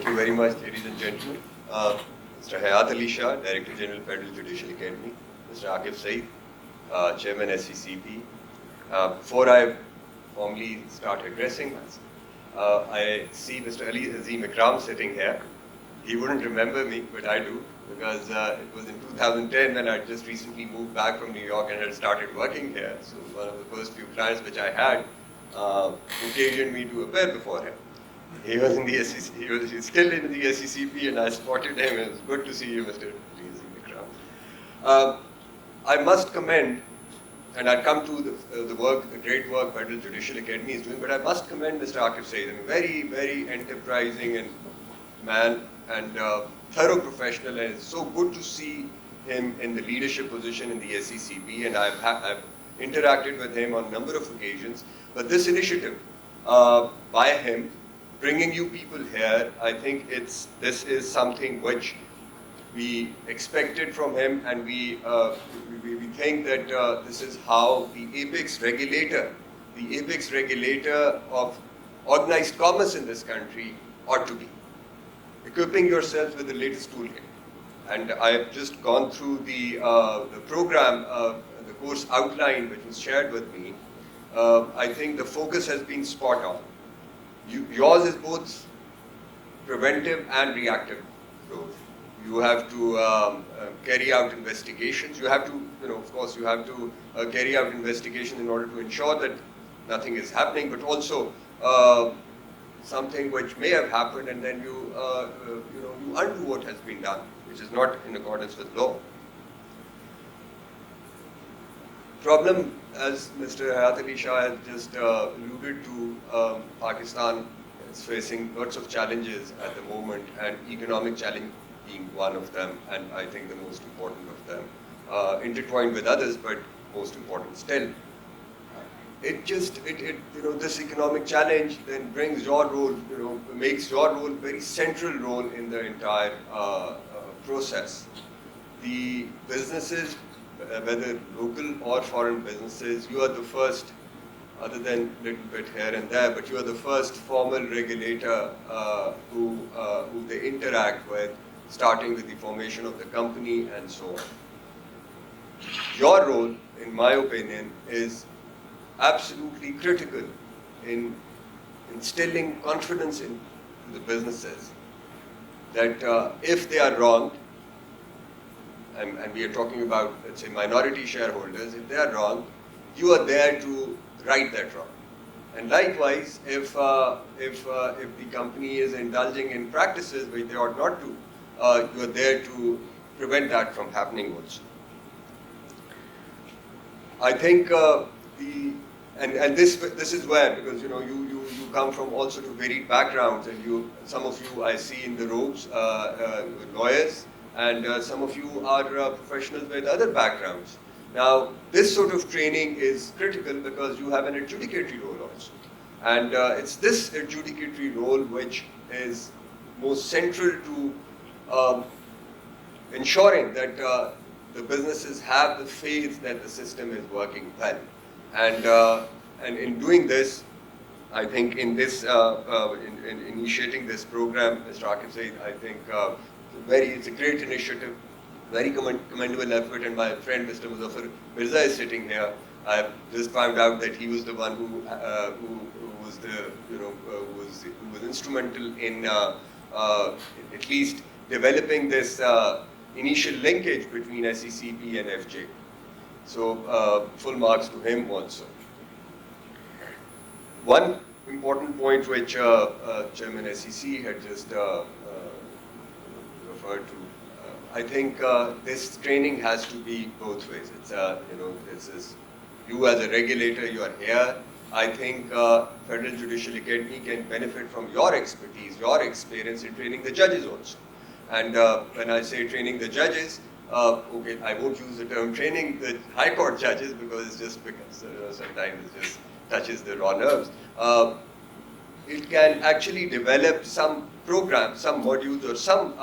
you very much, ladies and gentlemen. Mr. Hayat Ali Shah, Director General, Federal Judicial Academy. Mr. Akif Saeed, Chairman, SCCP. Before I formally start addressing myself, I see Mr. Ali Azim Ikram sitting here. He wouldn't remember me, but I do, because it was in 2010 when I just recently moved back from New York and had started working here. So one of the first few clients which I had occasioned me to appear before him. He was in the SEC, he was still in the SCCP, and I spotted him. It was good to see you, Mr. Azim Ikram. I must commend, and I'll come to the work, the great work Federal Judicial Academy is doing, but I must commend Mr. Akif Saeed. I mean, very, very enterprising and man and thorough professional, and it's so good to see him in the leadership position in the SCCP, and I've interacted with him on a number of occasions. But this initiative by him, bringing you people here, I think this is something which we expected from him, and we think that this is how the apex regulator of organized commerce in this country ought to be. Equipping yourselves with the latest toolkit. And I've just gone through the program, the course outline which was shared with me. I think the focus has been spot on. Yours is both preventive and reactive growth. You have to carry out investigations. You have to, of course, you have to carry out investigations in order to ensure that nothing is happening, but also something which may have happened, and then you undo what has been done, which is not in accordance with law. Problem, as Mr. Hayat Ali Shah has just alluded to, Pakistan is facing lots of challenges at the moment, and economic challenge being one of them, and I think the most important of them, intertwined with others, but most important still. This economic challenge then brings your role, makes your role a very central role in the entire process. The businesses, whether local or foreign businesses, you are the first, other than a little bit here and there, but you are the first formal regulator who they interact with, starting with the formation of the company and so on. Your role, in my opinion, is absolutely critical in instilling confidence in the businesses that if they are wronged, and we are talking about, let's say, minority shareholders, if they are wronged, you are there to right that wrong. And likewise, if the company is indulging in practices which they ought not to, you are there to prevent that from happening also. I think this is where, because you come from all sort of varied backgrounds, and some of you I see in the robes, lawyers, and some of you are professionals with other backgrounds. Now, this sort of training is critical because you have an adjudicatory role also, and it's this adjudicatory role which is most central to ensuring that the businesses have the faith that the system is working well. And in doing this, I think in this, in initiating this program, Mr. Akif Saeed, I think it's a great initiative, very commendable effort, and my friend Mr. Muzaffar Mirza is sitting here. I've just found out that he was the one who was instrumental in at least developing this initial linkage between SCCP and FJA. So full marks to him also. One important point which Chairman SEC had just referred to, I think this training has to be both ways. It's this is you as a regulator, you are here. I think Federal Judicial Academy can benefit from your expertise, your experience in training the judges also. And when I say training the judges, okay, I won't use the term training the High Court judges because it's just because sometimes it just touches the raw nerves. It can actually develop some programs, some modules, or some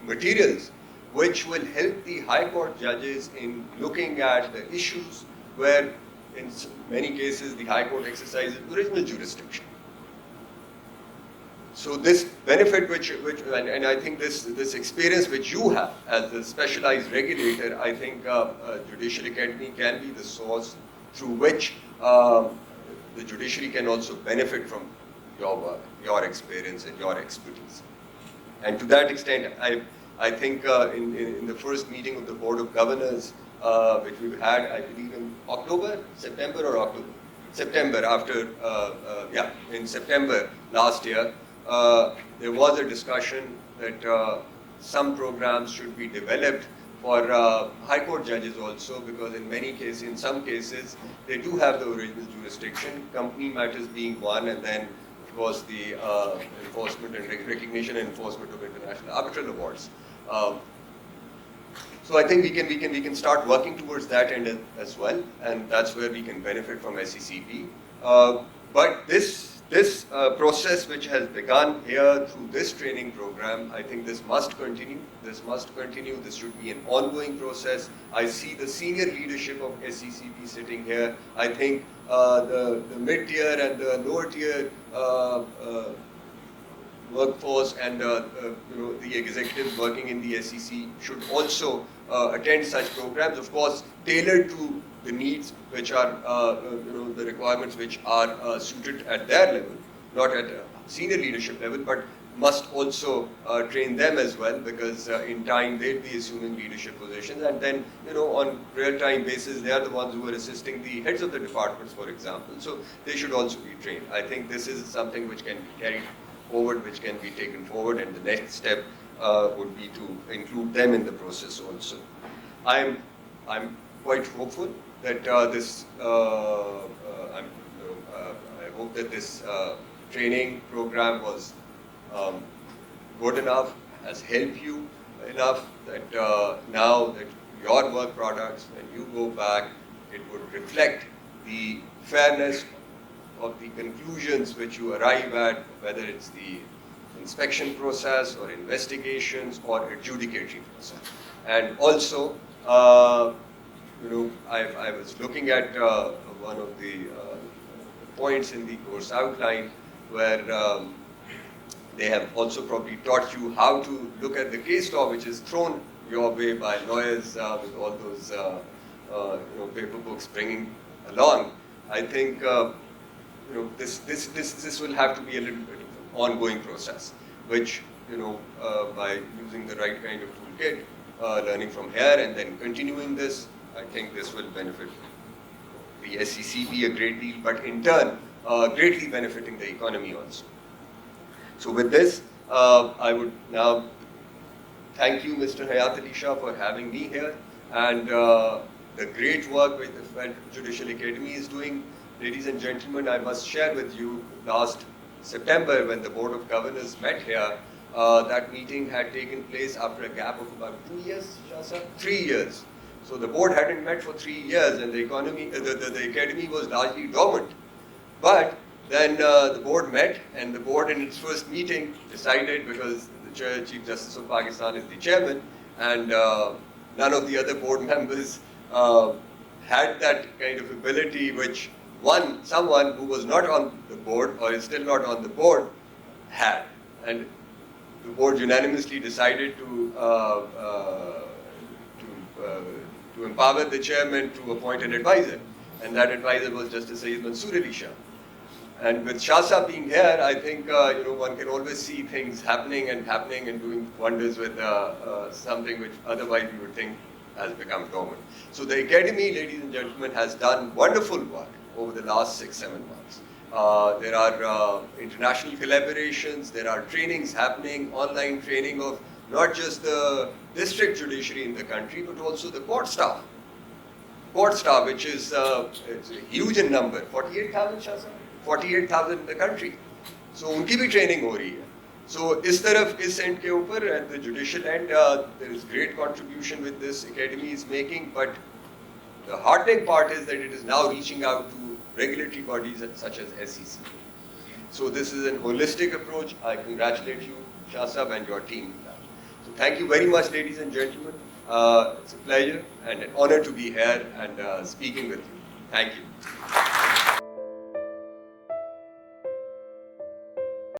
materials which will help the High Court judges in looking at the issues where, in many cases, the High Court exercises original jurisdiction. So this benefit and I think this experience which you have as a specialized regulator, I think Judicial Academy can be the source through which the judiciary can also benefit from your work, your experience and your expertise. And to that extent, I think in the first meeting of the Board of Governors, which we've had, I believe in September after, in September last year, there was a discussion that some programs should be developed for High Court judges also, because in some cases, they do have the original jurisdiction, company matters being one, and then of course the enforcement and recognition and enforcement of international arbitral awards. So I think we can start working towards that end as well, and that's where we can benefit from SECP. But this process which has begun here through this training program, I think this must continue. This should be an ongoing process. I see the senior leadership of SECP sitting here. I think the mid-tier and the lower-tier workforce and the executives working in the SEC should also attend such programs, of course, tailored to the needs which are, the requirements which are suited at their level, not at senior leadership level, but must also train them as well, because in time they'll be assuming leadership positions, and then, on real-time basis, they are the ones who are assisting the heads of the departments, for example, so they should also be trained. I think this is something which can be carried forward, which can be taken forward, and the next step would be to include them in the process also. I'm quite hopeful that I hope that this training program was good enough, has helped you enough that now that your work products, when you go back, it would reflect the fairness of the conclusions which you arrive at, whether it's the inspection process or investigations or adjudicatory process. And also, I was looking at one of the points in the course outline where they have also probably taught you how to look at the case law which is thrown your way by lawyers with all those paper books bringing along. I think this will have to be a little bit of an ongoing process, which by using the right kind of toolkit, learning from here and then continuing this, I think this will benefit the SECP a great deal, but in turn greatly benefiting the economy also. So with this, I would now thank you, Mr. Hayat Ali Shah, for having me here, and the great work which the Judicial Academy is doing. Ladies and gentlemen, I must share with you, last September when the Board of Governors met here, that meeting had taken place after a gap of about 2 years, Shah sir? 3 years. So the board hadn't met for 3 years, and the academy was largely dormant. But then the board met, and the board in its first meeting decided, because the Chief Justice of Pakistan is the chairman, and none of the other board members had that kind of ability which someone who was not on the board or is still not on the board had. And the board unanimously decided to empower the chairman to appoint an advisor. And that advisor was Justice Mansoor Usman Awan. And with Shah Sahab being here, I think one can always see things happening and doing wonders with something which otherwise we would think has become dormant. So the academy, ladies and gentlemen, has done wonderful work over the last 6-7 months. There are international collaborations, there are trainings happening, online training of not just the district judiciary in the country, but also the court staff. Court staff, which is it's huge in number, 48,000 Shah Sahab? 48,000 in the country. So उनकी भी training हो रही है. So इस तरफ इस end के ऊपर at the judicial end there is great contribution with this academy is making, but the heartening part is that it is now reaching out to regulatory bodies such as SEC. So this is an holistic approach. I congratulate you, Shah Sahab, and your team. So thank you very much, ladies and gentlemen. It's a pleasure and an honor to be here and speaking with you. Thank you.